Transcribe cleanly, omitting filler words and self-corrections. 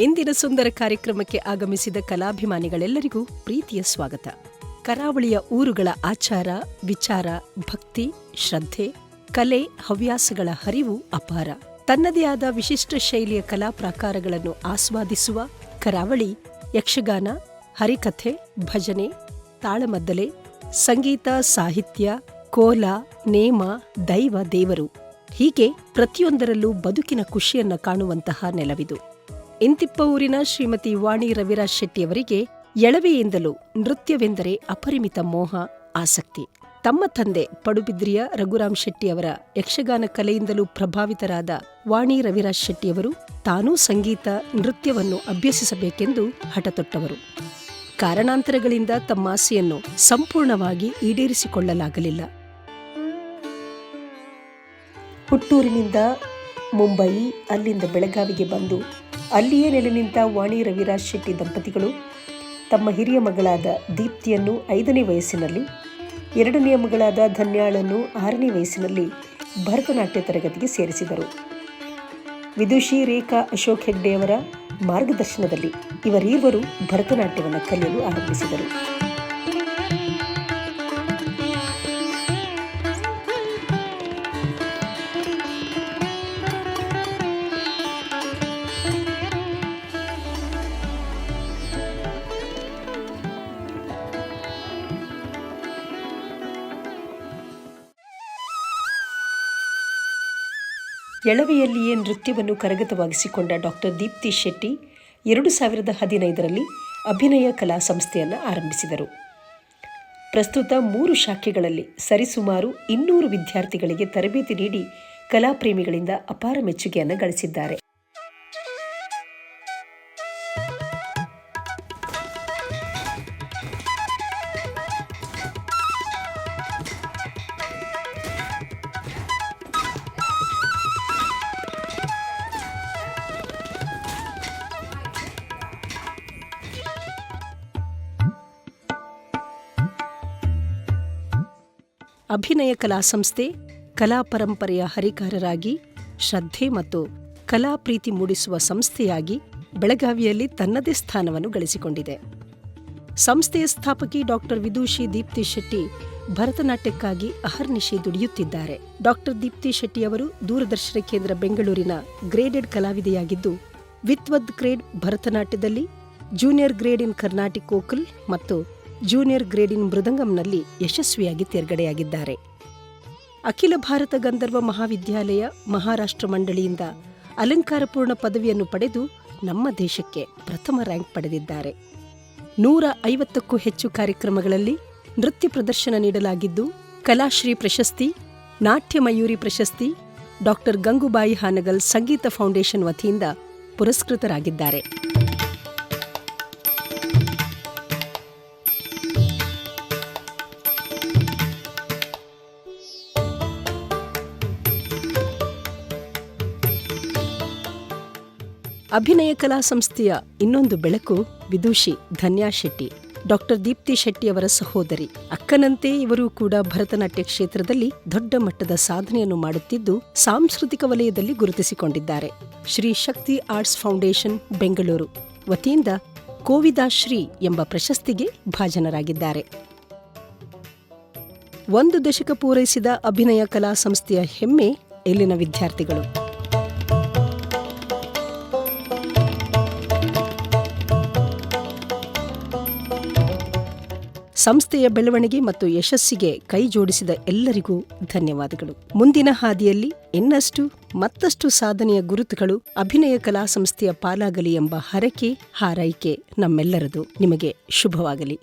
ಇಂದಿನ ಸುಂದರ ಕಾರ್ಯಕ್ರಮಕ್ಕೆ ಆಗಮಿಸಿದ ಕಲಾಭಿಮಾನಿಗಳೆಲ್ಲರಿಗೂ ಪ್ರೀತಿಯ ಸ್ವಾಗತ. ಕರಾವಳಿಯ ಊರುಗಳ ಆಚಾರ, ವಿಚಾರ, ಭಕ್ತಿ, ಶ್ರದ್ಧೆ, ಕಲೆ, ಹವ್ಯಾಸಗಳ ಹರಿವು ಅಪಾರ. ತನ್ನದೇ ಆದ ವಿಶಿಷ್ಟ ಶೈಲಿಯ ಕಲಾ ಪ್ರಾಕಾರಗಳನ್ನು ಆಸ್ವಾದಿಸುವ ಕರಾವಳಿ ಯಕ್ಷಗಾನ, ಹರಿಕಥೆ, ಭಜನೆ, ತಾಳಮದ್ದಲೆ, ಸಂಗೀತ, ಸಾಹಿತ್ಯ, ಕೋಲ, ನೇಮ, ದೈವ, ದೇವರು ಹೀಗೆ ಪ್ರತಿಯೊಂದರಲ್ಲೂ ಬದುಕಿನ ಖುಷಿಯನ್ನ ಕಾಣುವಂತಹ ನೆಲವಿದು. ಇಂತಿಪ್ಪ ಊರಿನ ಶ್ರೀಮತಿ ವಾಣಿ ರವಿರಾಜ್ ಶೆಟ್ಟಿಯವರಿಗೆ ಎಳವೆಯಿಂದಲೂ ನೃತ್ಯವೆಂದರೆ ಅಪರಿಮಿತ ಮೋಹ, ಆಸಕ್ತಿ. ತಮ್ಮ ತಂದೆ ಪಡುಬಿದ್ರಿಯ ರಘುರಾಮ್ ಶೆಟ್ಟಿಯವರ ಯಕ್ಷಗಾನ ಕಲೆಯಿಂದಲೂ ಪ್ರಭಾವಿತರಾದ ವಾಣಿ ರವಿರಾಜ್ ಶೆಟ್ಟಿಯವರು ತಾನೂ ಸಂಗೀತ, ನೃತ್ಯವನ್ನು ಅಭ್ಯಸಿಸಬೇಕೆಂದು ಹಠತೊಟ್ಟವರು. ಕಾರಣಾಂತರಗಳಿಂದ ತಮ್ಮ ಆಸೆಯನ್ನು ಸಂಪೂರ್ಣವಾಗಿ ಈಡೇರಿಸಿಕೊಳ್ಳಲಾಗಲಿಲ್ಲ. ಹುಟ್ಟೂರಿನಿಂದ ಮುಂಬಯಿ, ಅಲ್ಲಿಂದ ಬೆಳಗಾವಿಗೆ ಬಂದು ಅಲ್ಲಿಯೇ ನೆಲೆ ನಿಂತ ವಾಣಿ ರವಿರಾಜ್ ಶೆಟ್ಟಿ ದಂಪತಿಗಳು ತಮ್ಮ ಹಿರಿಯ ಮಗಳಾದ ದೀಪ್ತಿಯನ್ನು 5ನೇ ವಯಸ್ಸಿನಲ್ಲಿ, 2ನೇ ಮಗಳಾದ ಧನ್ಯಾಳನ್ನು 6ನೇ ವಯಸ್ಸಿನಲ್ಲಿ ಭರತನಾಟ್ಯ ತರಗತಿಗೆ ಸೇರಿಸಿದರು. ವಿದುಷಿ ರೇಖಾ ಅಶೋಕ್ ಹೆಗ್ಡೆಯವರ ಮಾರ್ಗದರ್ಶನದಲ್ಲಿ ಇವರೀರ್ವರು ಭರತನಾಟ್ಯವನ್ನು ಕಲಿಯಲು ಆರಂಭಿಸಿದರು. ಎಳವೆಯಲ್ಲಿಯೇ ನೃತ್ಯವನ್ನು ಕರಗತವಾಗಿಸಿಕೊಂಡ ಡಾಕ್ಟರ್ ದೀಪ್ತಿ ಶೆಟ್ಟಿ 2015ರಲ್ಲಿ ಅಭಿನಯ ಕಲಾ ಸಂಸ್ಥೆಯನ್ನು ಆರಂಭಿಸಿದರು. ಪ್ರಸ್ತುತ 3 ಶಾಖೆಗಳಲ್ಲಿ ಸರಿಸುಮಾರು 200 ವಿದ್ಯಾರ್ಥಿಗಳಿಗೆ ತರಬೇತಿ ನೀಡಿ ಕಲಾಪ್ರೇಮಿಗಳಿಂದ ಅಪಾರ ಮೆಚ್ಚುಗೆಯನ್ನು ಗಳಿಸಿದ್ದಾರೆ. ಅಭಿನಯ ಕಲಾ ಸಂಸ್ಥೆ ಕಲಾ ಪರಂಪರೆಯ ಹರಿಕಾರರಾಗಿ, ಶ್ರದ್ಧೆ ಮತ್ತು ಕಲಾ ಪ್ರೀತಿ ಮೂಡಿಸುವ ಸಂಸ್ಥೆಯಾಗಿ ಬೆಳಗಾವಿಯಲ್ಲಿ ತನ್ನದೇ ಸ್ಥಾನವನ್ನು ಗಳಿಸಿಕೊಂಡಿದೆ. ಸಂಸ್ಥೆಯ ಸ್ಥಾಪಕಿ ಡಾಕ್ಟರ್ ವಿದುಷಿ ದೀಪ್ತಿ ಶೆಟ್ಟಿ ಭರತನಾಟ್ಯಕ್ಕಾಗಿ ಅಹರ್ನಿಶಿ ದುಡಿಯುತ್ತಿದ್ದಾರೆ. ಡಾಕ್ಟರ್ ದೀಪ್ತಿ ಶೆಟ್ಟಿಯವರು ದೂರದರ್ಶನ ಕೇಂದ್ರ ಬೆಂಗಳೂರಿನ ಗ್ರೇಡೆಡ್ ಕಲಾವಿದೆಯಾಗಿದ್ದು, ವಿತ್ವದ್ ಗ್ರೇಡ್ ಭರತನಾಟ್ಯದಲ್ಲಿ, ಜೂನಿಯರ್ ಗ್ರೇಡ್ ಇನ್ ಕರ್ನಾಟಿಕ್ ವೋಕಲ್ ಮತ್ತು ಜೂನಿಯರ್ ಗ್ರೇಡ್ ಇನ್ ಮೃದಂಗಂನಲ್ಲಿ ಯಶಸ್ವಿಯಾಗಿ ತೇರ್ಗಡೆಯಾಗಿದ್ದಾರೆ. ಅಖಿಲ ಭಾರತ ಗಂಧರ್ವ ಮಹಾವಿದ್ಯಾಲಯ ಮಹಾರಾಷ್ಟ್ರ ಮಂಡಳಿಯಿಂದ ಅಲಂಕಾರಪೂರ್ಣ ಪದವಿಯನ್ನು ಪಡೆದು ನಮ್ಮ ದೇಶಕ್ಕೆ ಪ್ರಥಮ ರ್ಯಾಂಕ್ ಪಡೆದಿದ್ದಾರೆ. 150ಕ್ಕೂ ಹೆಚ್ಚು ಕಾರ್ಯಕ್ರಮಗಳಲ್ಲಿ ನೃತ್ಯ ಪ್ರದರ್ಶನ ನೀಡಲಾಗಿದ್ದು, ಕಲಾಶ್ರೀ ಪ್ರಶಸ್ತಿ, ನಾಟ್ಯ ಮಯೂರಿ ಪ್ರಶಸ್ತಿ, ಡಾಕ್ಟರ್ ಗಂಗೂಬಾಯಿ ಹಾನಗಲ್ ಸಂಗೀತ ಫೌಂಡೇಶನ್ ವತಿಯಿಂದ ಪುರಸ್ಕೃತರಾಗಿದ್ದಾರೆ. ಅಭಿನಯ ಕಲಾ ಸಂಸ್ಥೆಯ ಇನ್ನೊಂದು ಬೆಳಕು ವಿದುಷಿ ಧನ್ಯಾ ಶೆಟ್ಟಿ. ಡಾಕ್ಟರ್ ದೀಪ್ತಿ ಶೆಟ್ಟಿಯವರ ಸಹೋದರಿ. ಅಕ್ಕನಂತೆ ಇವರೂ ಕೂಡ ಭರತನಾಟ್ಯ ಕ್ಷೇತ್ರದಲ್ಲಿ ದೊಡ್ಡ ಮಟ್ಟದ ಸಾಧನೆಯನ್ನು ಮಾಡುತ್ತಿದ್ದು, ಸಾಂಸ್ಕೃತಿಕ ವಲಯದಲ್ಲಿ ಗುರುತಿಸಿಕೊಂಡಿದ್ದಾರೆ. ಶ್ರೀ ಶಕ್ತಿ ಆರ್ಟ್ಸ್ ಫೌಂಡೇಶನ್ ಬೆಂಗಳೂರು ವತಿಯಿಂದ ಕೋವಿದಾಶ್ರೀ ಎಂಬ ಪ್ರಶಸ್ತಿಗೆ ಭಾಜನರಾಗಿದ್ದಾರೆ. 1 ದಶಕ ಪೂರೈಸಿದ ಅಭಿನಯ ಕಲಾ ಸಂಸ್ಥೆಯ ಹೆಮ್ಮೆ ಇಲ್ಲಿನ ವಿದ್ಯಾರ್ಥಿಗಳು. ಸಂಸ್ಥೆಯ ಬೆಳವಣಿಗೆ ಮತ್ತು ಯಶಸ್ಸಿಗೆ ಕೈ ಜೋಡಿಸಿದ ಎಲ್ಲರಿಗೂ ಧನ್ಯವಾದಗಳು. ಮುಂದಿನ ಹಾದಿಯಲ್ಲಿ ಇನ್ನಷ್ಟು ಮತ್ತಷ್ಟು ಸಾಧನೆಯ ಗುರುತುಗಳು ಅಭಿನಯ ಕಲಾ ಸಂಸ್ಥೆಯ ಪಾಲಾಗಲಿ ಎಂಬ ಹರಕೆ, ಹಾರೈಕೆ ನಮ್ಮೆಲ್ಲರದು. ನಿಮಗೆ ಶುಭವಾಗಲಿ.